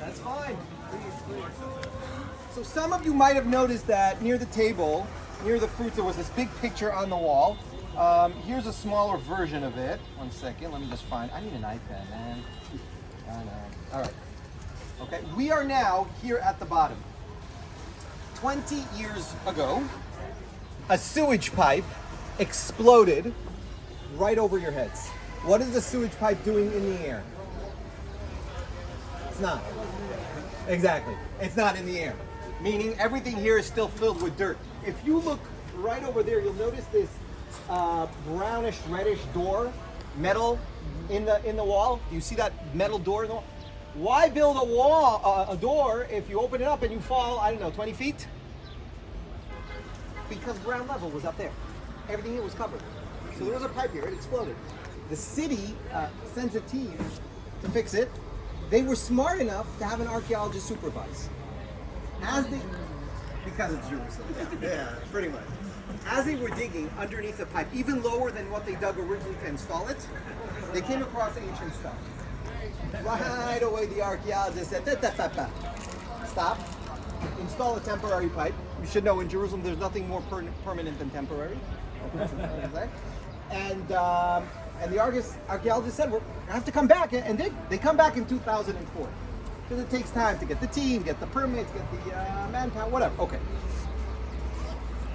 That's fine. Please. So some of you might have noticed that near the table, near the fruit, there was this big picture on the wall. Here's a smaller version of it. One second, let me just find. I need an iPad, man. I know. All right. Okay, we are now here at the bottom. 20 years ago, a sewage pipe exploded right over your heads. What is the sewage pipe doing in the air? It's not. Exactly. It's not in the air. Meaning everything here is still filled with dirt. If you look right over there, you'll notice this brownish, reddish door, metal in the wall. Do you see that metal door in the wall? Why build a door if you open it up and you fall, I don't know, 20 feet? Because ground level was up there. Everything here was covered. So there was a pipe here, it exploded. The city sends a team to fix it. They were smart enough to have an archaeologist supervise. Because it's Jerusalem. Yeah, pretty much. As they were digging underneath the pipe, even lower than what they dug originally to install it, they came across ancient stuff. Right away, the archaeologist said, stop, install a temporary pipe. You should know in Jerusalem there's nothing more permanent than temporary. And the archaeologist said, we're going to have to come back and dig. They come back in 2004. Because it takes time to get the team, get the permits, get the manpower, whatever. Okay.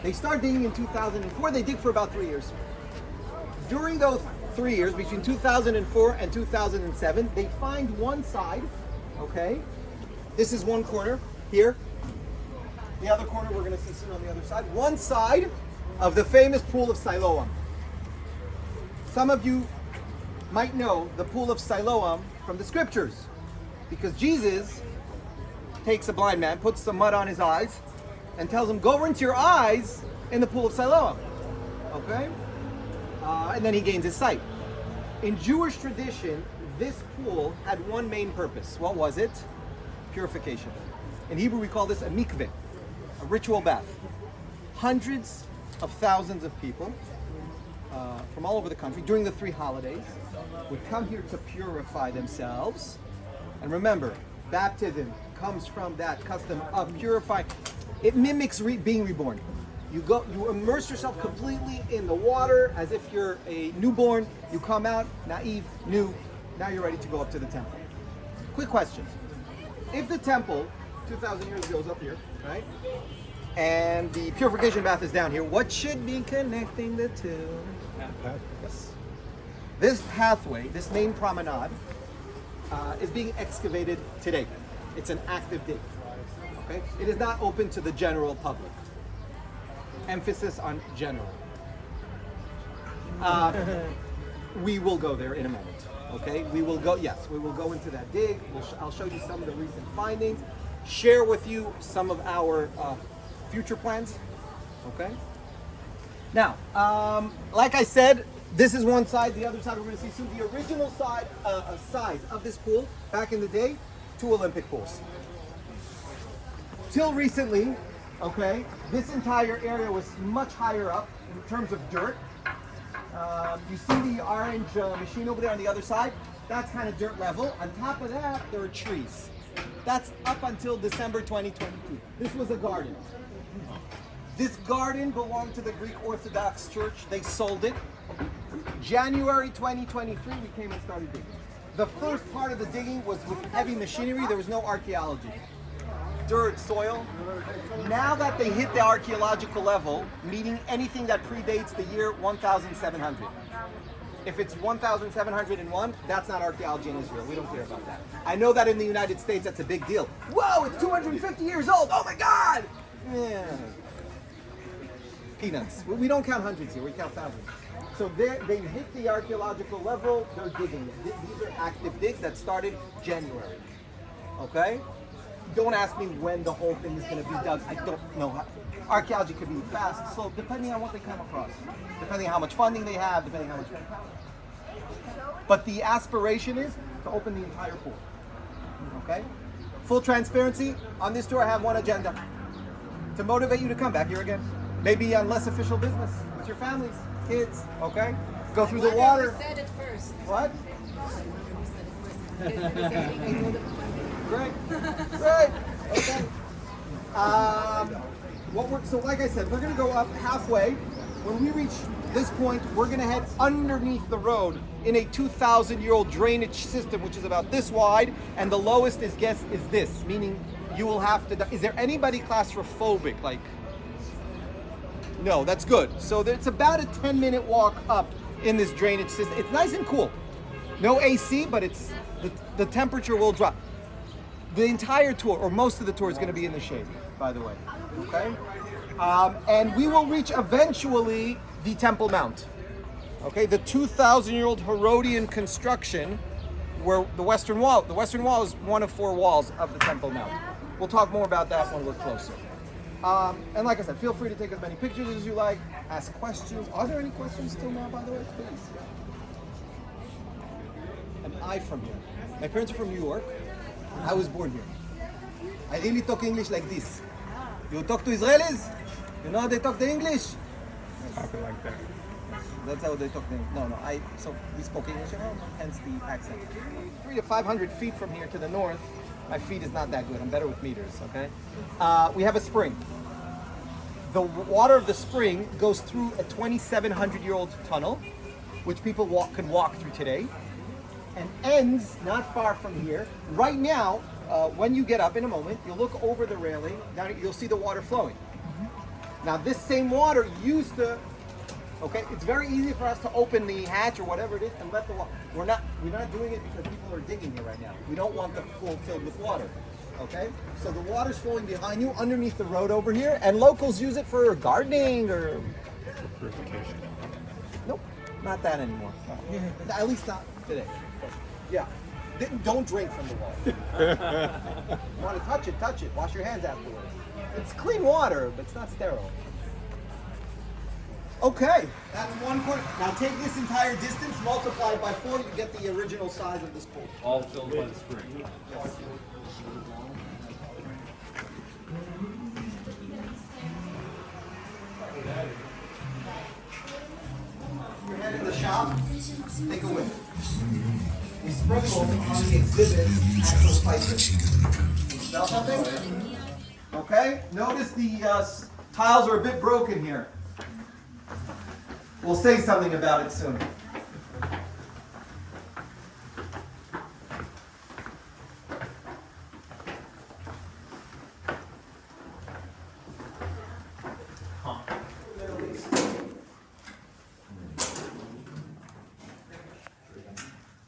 They start digging in 2004. They dig for about 3 years. During those 3 years, between 2004 and 2007, they find one side, okay? This is one corner here. The other corner we're going to see soon on the other side. One side of the famous pool of Siloam. Some of you might know the pool of Siloam from the scriptures. Because Jesus takes a blind man, puts some mud on his eyes, and tells him, go rinse your eyes in the pool of Siloam. Okay? And then he gains his sight. In Jewish tradition, this pool had one main purpose. What was it? Purification. In Hebrew, we call this a mikveh, a ritual bath. Hundreds of thousands of people from all over the country during the 3 holidays would come here to purify themselves. And remember, baptism comes from that custom of purifying. It mimics being reborn. You immerse yourself completely in the water as if you're a newborn. You come out naive, new. Now you're ready to go up to the temple. Quick question. If the temple, 2,000 years ago, is up here, right? And the purification bath is down here, what should be connecting the two? Yes. This pathway, this main promenade, is being excavated today. It's an active dig. Okay? It is not open to the general public. Emphasis on general. We will go there in a moment. Okay? We will go into that dig. I'll show you some of the recent findings. Share with you some of our future plans. Okay? Now, like I said, this is one side. The other side we're going to see soon. The original size of this pool back in the day, 2 Olympic pools. Till recently, okay, this entire area was much higher up in terms of dirt. You see the orange machine over there on the other side? That's kind of dirt level. On top of that, there are trees. That's up until December 2022. This was a garden. This garden belonged to the Greek Orthodox Church. They sold it. January 2023, we came and started digging. The first part of the digging was with heavy machinery. There was no archaeology. Dirt, soil. Now that they hit the archaeological level, meaning anything that predates the year 1700. If it's 1701, that's not archaeology in Israel. We don't care about that. I know that in the United States, that's a big deal. Whoa, it's 250 years old. Oh my God! Yeah. Peanuts. We don't count hundreds here. We count thousands. So they hit the archaeological level. They're digging. These are active digs that started January. Okay? Don't ask me when the whole thing is going to be dug. I don't know. Archaeology could be fast, slow, depending on what they come across. Depending on how much funding they have, depending on how much manpower. But the aspiration is to open the entire pool. Okay? Full transparency, on this tour I have one agenda. To motivate you to come back here again. Maybe on less official business with your families, kids, okay? Go through the water. You said it first. What? Great. Great. Okay. So like I said, we're going to go up halfway. When we reach this point, we're going to head underneath the road in a 2,000-year-old drainage system, which is about this wide, and the lowest is this, meaning you will have to. Is there anybody claustrophobic? Like, no, that's good. So it's about a 10-minute walk up in this drainage system. It's nice and cool. No AC, but it's the temperature will drop. The entire tour, or most of the tour, is going to be in the shade, by the way. Okay? And we will reach eventually the Temple Mount. Okay, the 2,000-year-old Herodian construction, where the Western Wall is one of 4 walls of the Temple Mount. We'll talk more about that when we're closer. And like I said, feel free to take as many pictures as you like, ask questions. Are there any questions still now, by the way? Please. Am I from here? My parents are from New York. I was born here. I really talk English like this. You talk to Israelis? You know how they talk the English? Something like that. That's how they talk the English. No. So we spoke English, hence the accent. 300 to 500 feet from here to the north, my feet is not that good. I'm better with meters, okay? We have a spring. The water of the spring goes through a 2,700-year-old tunnel, which people can walk through today, and ends not far from here. Right now, when you get up in a moment, you'll look over the railing, now you'll see the water flowing. Now this same water used to, okay, it's very easy for us to open the hatch or whatever it is and let the water, we're not doing it because people are digging here right now. We don't want the pool filled with water, okay? So the water's flowing behind you underneath the road over here, and locals use it for gardening or... Purification. Nope, not that anymore. At least not today. Yeah. Don't drink from the water. You want to touch it, touch it. Wash your hands afterwards. It's clean water, but it's not sterile. Okay, that's one point. Now take this entire distance, multiply it by 4, you get the original size of this pool. All filled by the spring. Yes. Your head in the shop, take a whiff. We sprinkle on the exhibit actual spices. Smell something? Okay, notice the tiles are a bit broken here. We'll say something about it soon.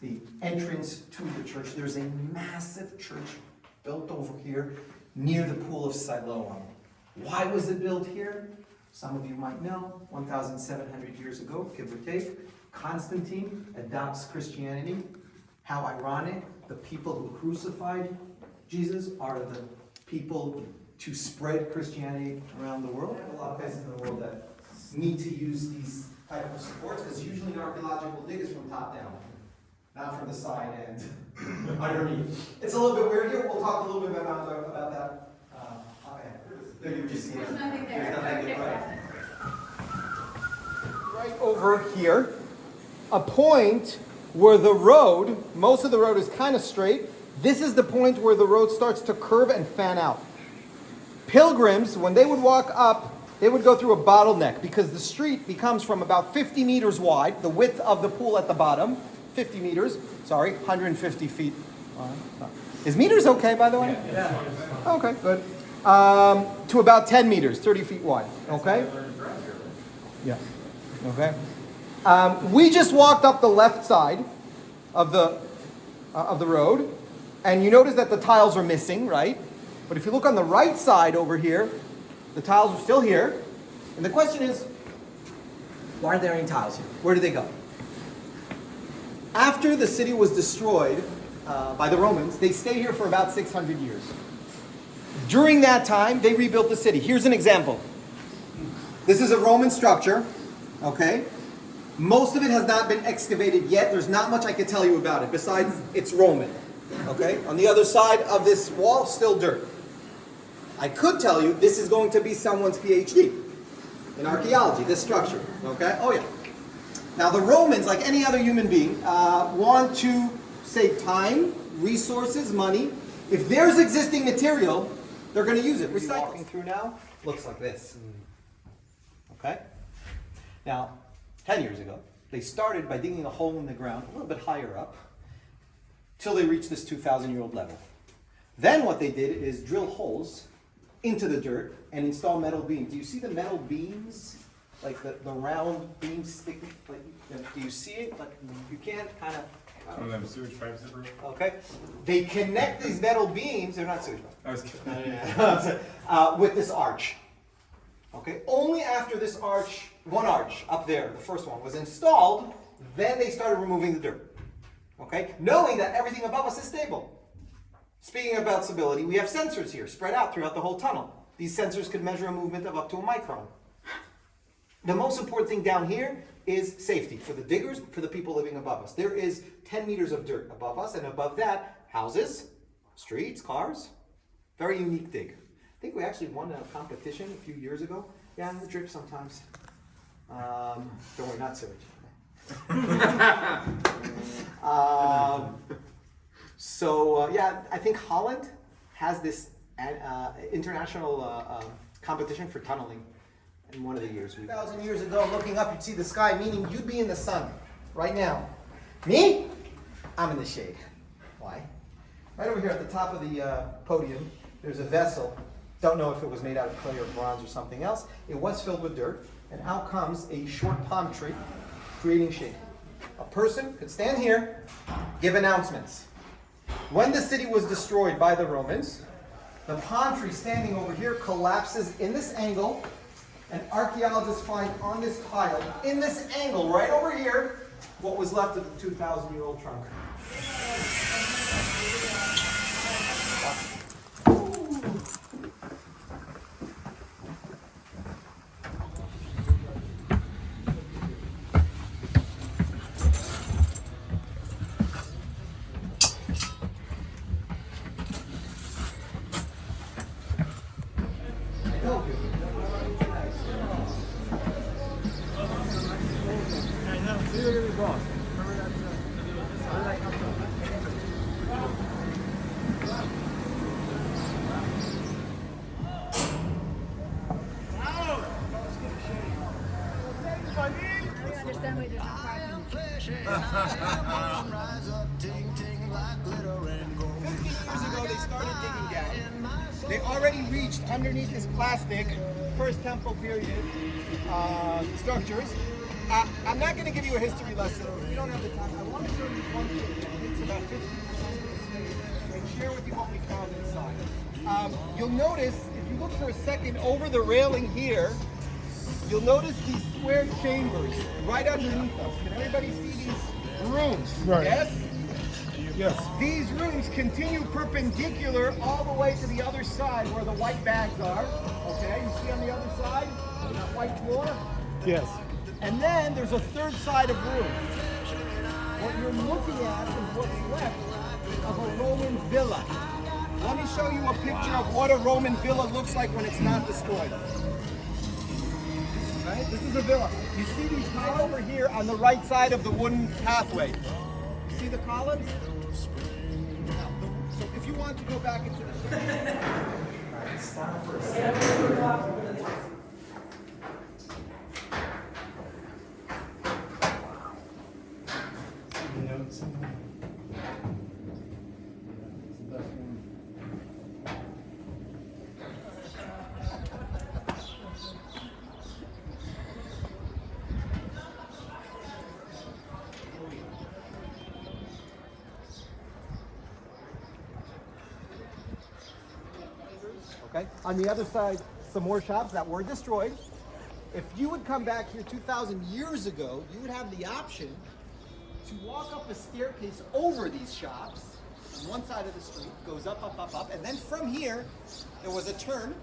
The entrance to the church. There's a massive church built over here near the pool of Siloam. Why was it built here? Some of you might know, 1,700 years ago, give or take, Constantine adopts Christianity. How ironic, the people who crucified Jesus are the people to spread Christianity around the world. A lot of places in the world that need to use these type of supports, because usually an archaeological dig is from top down, not from the side and underneath. It's a little bit weird here. We'll talk a little bit about that. No, you just see it. There's nothing there. There's nothing right over here, a point where the road, most of the road is kind of straight. This is the point where the road starts to curve and fan out. Pilgrims, when they would walk up, they would go through a bottleneck because the street becomes from about 50 meters wide, the width of the pool at the bottom, 50 meters, 150 feet. Is meters okay, by the way? Yeah. Okay, good. To about 10 meters, 30 feet wide, okay? Yeah, okay. We just walked up the left side of the road, and you notice that the tiles are missing, right? But if you look on the right side over here, the tiles are still here. And the question is, why aren't there any tiles here? Where did they go? After the city was destroyed by the Romans, they stayed here for about 600 years. During that time, they rebuilt the city. Here's an example. This is a Roman structure, okay? Most of it has not been excavated yet. There's not much I can tell you about it, besides it's Roman, okay? On the other side of this wall, still dirt. I could tell you this is going to be someone's PhD in archaeology, this structure, okay? Oh yeah. Now the Romans, like any other human being, want to save time resources, money. If there's existing material, they're going to use it. Recycle. Walking through now looks like this. Okay? Now, 10 years ago, they started by digging a hole in the ground a little bit higher up till they reached this 2,000-year-old level. Then what they did is drill holes into the dirt and install metal beams. Do you see the metal beams? Like the round beams sticking? Like, do you see it? Like, you can't kind of... One of them sewage pipes that broke. Okay. They connect these metal beams, they're not sewage pipes. I was kidding. With this arch. Okay, only after this arch, one arch up there, the first one, was installed, then they started removing the dirt. Okay, knowing that everything above us is stable. Speaking about stability, we have sensors here spread out throughout the whole tunnel. These sensors could measure a movement of up to a micron. The most important thing down here is safety for the diggers, for the people living above us. There is 10 meters of dirt above us, and above that, houses, streets, cars. Very unique dig. I think we actually won a competition a few years ago. Yeah, in the drip sometimes. Don't worry, not sewage. Yeah, I think Holland has this international competition for tunneling in one of the years. 2,000 years ago, looking up, you'd see the sky, meaning you'd be in the sun right now. Me? I'm in the shade. Why? Right over here at the top of the podium, there's a vessel. Don't know if it was made out of clay or bronze or something else. It was filled with dirt, and out comes a short palm tree, creating shade. A person could stand here, give announcements. When the city was destroyed by the Romans, the palm tree standing over here collapses in this angle, and archaeologists find on this tile, in this angle right over here, what was left of the 2,000-year-old trunk. They already reached underneath this plastic, first temple period structures. I'm not going to give you a history lesson. We don't have the time. I want to show you one thing that takes about 50% of the stage and share with you what we found inside. You'll notice, if you look for a second over the railing here, you'll notice these square chambers right underneath us. Can everybody see these rooms? Right. Yes? Yes. These rooms continue perpendicular all the way to the other side where the white bags are. Okay, you see on the other side, that white floor? Yes. And then there's a third side of room. What you're looking at is what's left of a Roman villa. Let me show you a picture of what a Roman villa looks like when it's not destroyed. Right? This is a villa. You see these right over here on the right side of the wooden pathway. You see the columns? So if you want to go back into the stop for a second. Okay. On the other side, some more shops that were destroyed. If you would come back here 2,000 years ago, you would have the option to walk up a staircase over these shops. On one side of the street goes up, up, up, up, and then from here there was a turn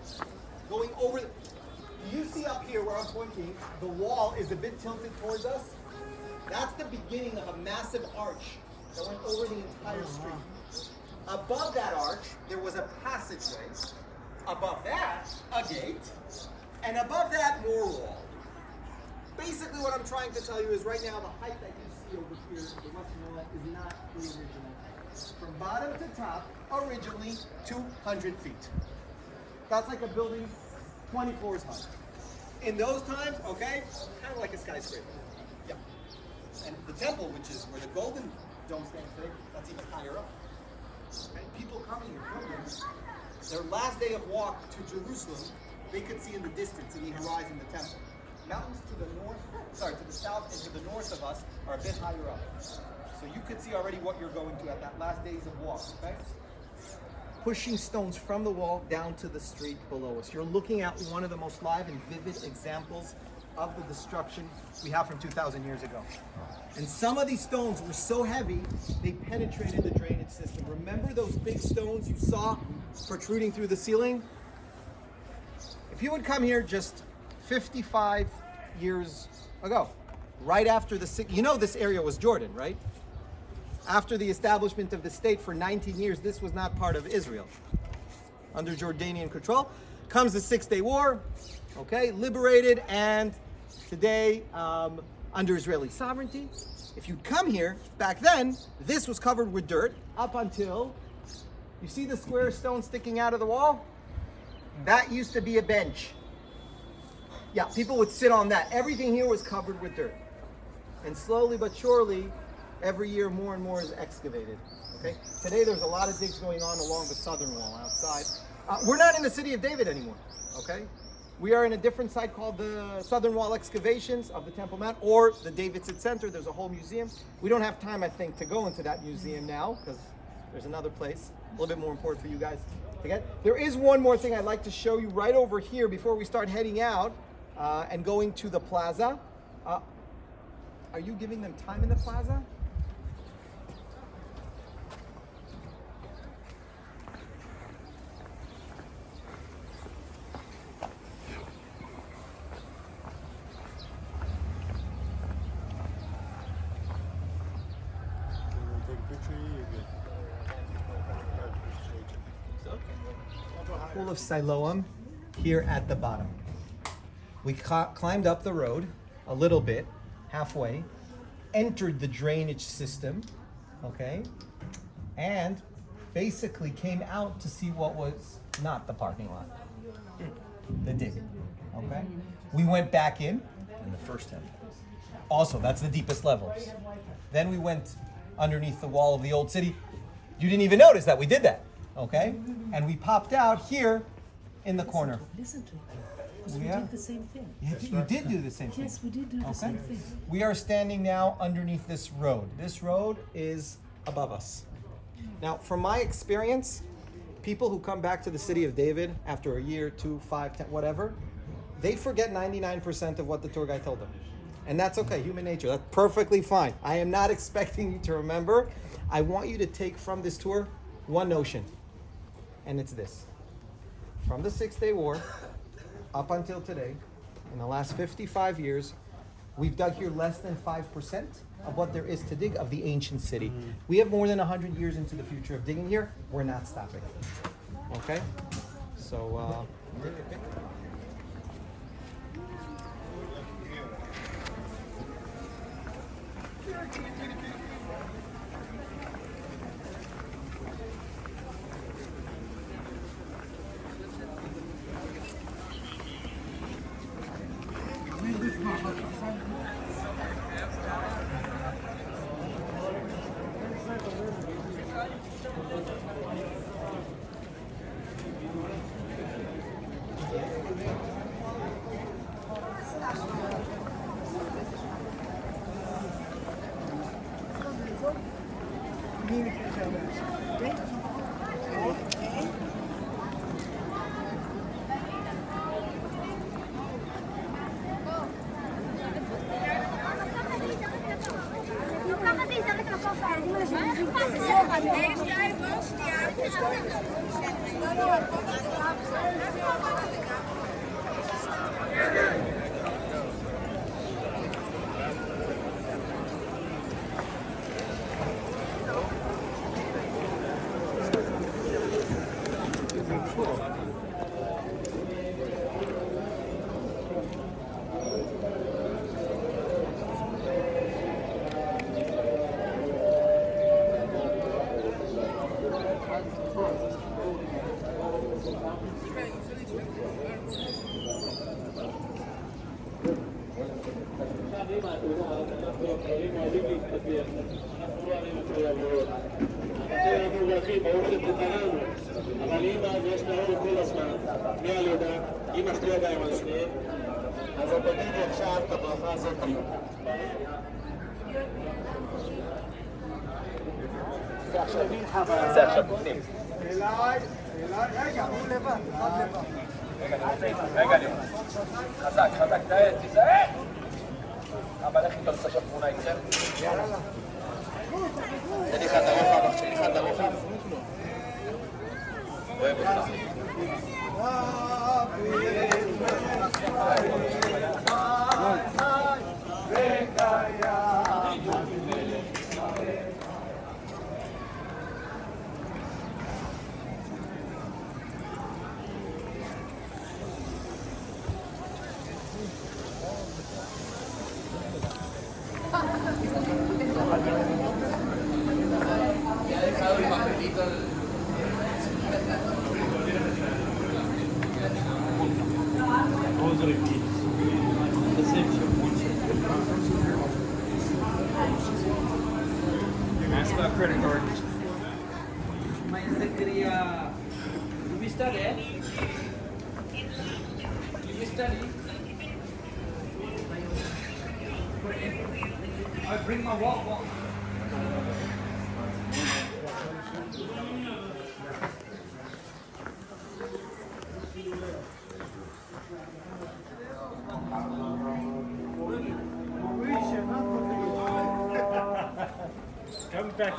going over. You see up here where I'm pointing, the wall is a bit tilted towards us. That's the beginning of a massive arch that went over the entire street. Above that arch, there was a passageway. Above that, a gate. And above that, more wall. Basically what I'm trying to tell you is right now the height that you see over here, the western wall, is not the original height. from bottom to top, originally 200 feet. That's like a building 20 floors high. In those times, okay, kind of like a skyscraper. Yeah. And the temple, which is where the golden dome stands today, that's even higher up. And people coming here, pilgrims, their last day of walk to Jerusalem, they could see in the distance, in the horizon, the temple. Mountains to the south and to the north of us are a bit higher up. So you could see already what you're going to at that last days of walk, okay? Pushing stones from the wall down to the street below us. You're looking at one of the most live and vivid examples of the destruction we have from 2,000 years ago. And some of these stones were so heavy, they penetrated the drainage system. Remember those big stones you saw protruding through the ceiling? If you would come here just 55 years ago, right after you know this area was Jordan, right? After the establishment of the state for 19 years, this was not part of Israel. Under Jordanian control, comes the 6-Day War, okay, liberated, and today under Israeli sovereignty. If you'd come here, back then, this was covered with dirt up until, you see the square stone sticking out of the wall? That used to be a bench. Yeah, people would sit on that. Everything here was covered with dirt. And slowly but surely, every year more and more is excavated. Okay. Today there's a lot of digs going on along the southern wall outside. We're not in the city of David anymore. Okay. We are in a different site called the Southern Wall Excavations of the Temple Mount, or the Davidson Center. There's a whole museum. We don't have time, I think, to go into that museum now because there's another place a little bit more important for you guys to get. There is one more thing I'd like to show you right over here before we start heading out and going to the plaza. Are you giving them time in the plaza? Pool of Siloam here at the bottom. We climbed up the road a little bit, halfway, entered the drainage system, okay, and basically came out to see what was not the parking lot, the dig, okay? We went back in the first temple. Also, that's the deepest levels. Then we went underneath the wall of the old city. You didn't even notice that we did that, okay? And we popped out here in the corner. Listen to it. Because we did the same thing. You did do the same thing. Yes, we did do the same thing. We are standing now underneath this road. This road is above us. Now, from my experience, people who come back to the city of David after a year, 2, 5, 10, whatever, they forget 99% of what the tour guide told them. And that's okay, human nature. That's perfectly fine. I am not expecting you to remember. I want you to take from this tour one notion, and it's this. From the 6-Day War up until today, in the last 55 years, we've dug here less than 5% of what there is to dig of the ancient city. We have more than 100 years into the future of digging here. We're not stopping. Okay? So, take a pic. אבל אם אז יש נאור כל הזמן, מהלידה, אם משקיע גם על שניהם, אז הוא תגיד עכשיו את הברכה הזאת. זה עכשיו בפנים. רגע, חזק, תיזהר! אבל איך איתו לצה תמונה איתכם? תן לי לך את הרוחב, תן לי לך את הרוחב. אוהב אותך. Ask about credit card. You be studying? You be studying? I bring my walk. Come back.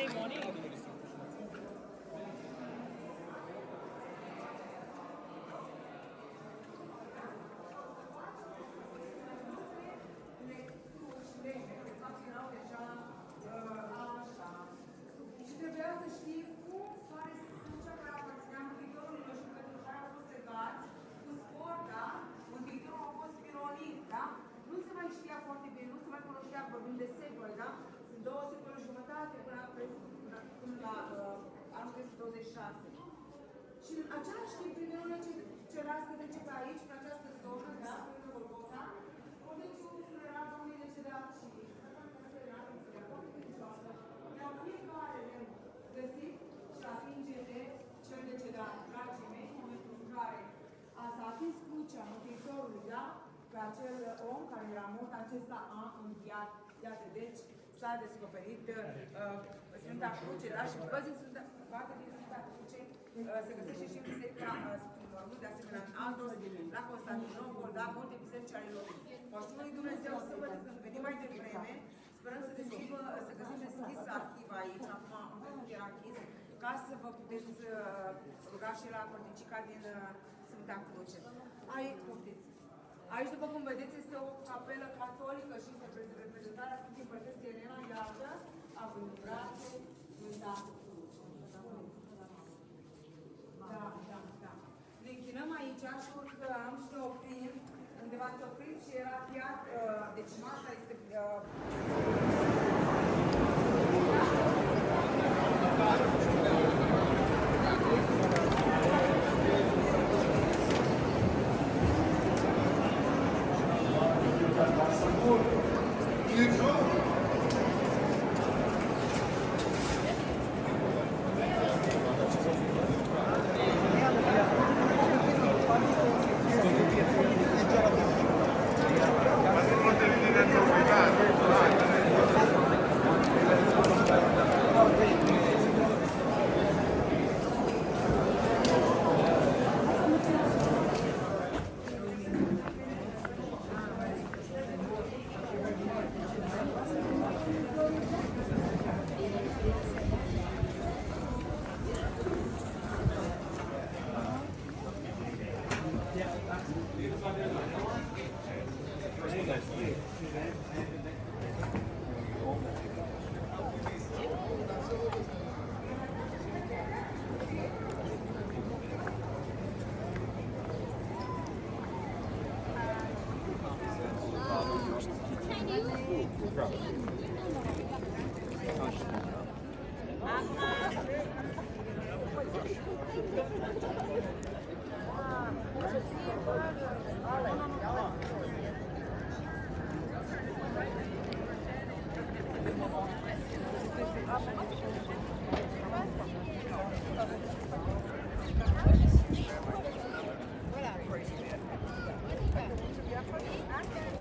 Monday morning. Și trebuia să știi cum care Sepulcher care aparținea Mântuitorului și pentru care au fost legați cu sport, da? Mântuitorul a fost pironit, da? Nu se mai știa foarte bine, nu se mai cunoștea, vorbim de secole, da? Sunt 2 secole și jumătate până la anul 326. Și în același timp, primerile cerească treceți aici, pe această zonă, da? Pe Golgota, conduceți funeral unui decedat și dar fiecare ne găsit și atinge de cel decedat. Dragii mei, în momentul în care s-a atins crucea Mântuitorului, da? Pe acel om care era mort, acesta a înviat. Iată, deci s-a descoperit Sfânta Cruce, da? Și văzut parte din Sfânta Cruce se găsește și în Biserica Mormânt, de asemenea în Altos, la Constantinopol, da? Multe biserici ale lor. Moștenul lui Dumnezeu să vă venim mai devreme. Sperăm să găsim deschis arhiva aici, acum am văzut că era închis, ca să vă puteți ruga și la corticica din Sfânta Cruce. Aici, după cum vedeți, este o capelă catolică și este reprezentarea Sfântului Părtății Elena, iată, având în brațe Sfânta Cruce. Da. Ne închinăm aici și urcăm și ne oprim, undeva ne oprim și era chiar, deci masa este... Yeah.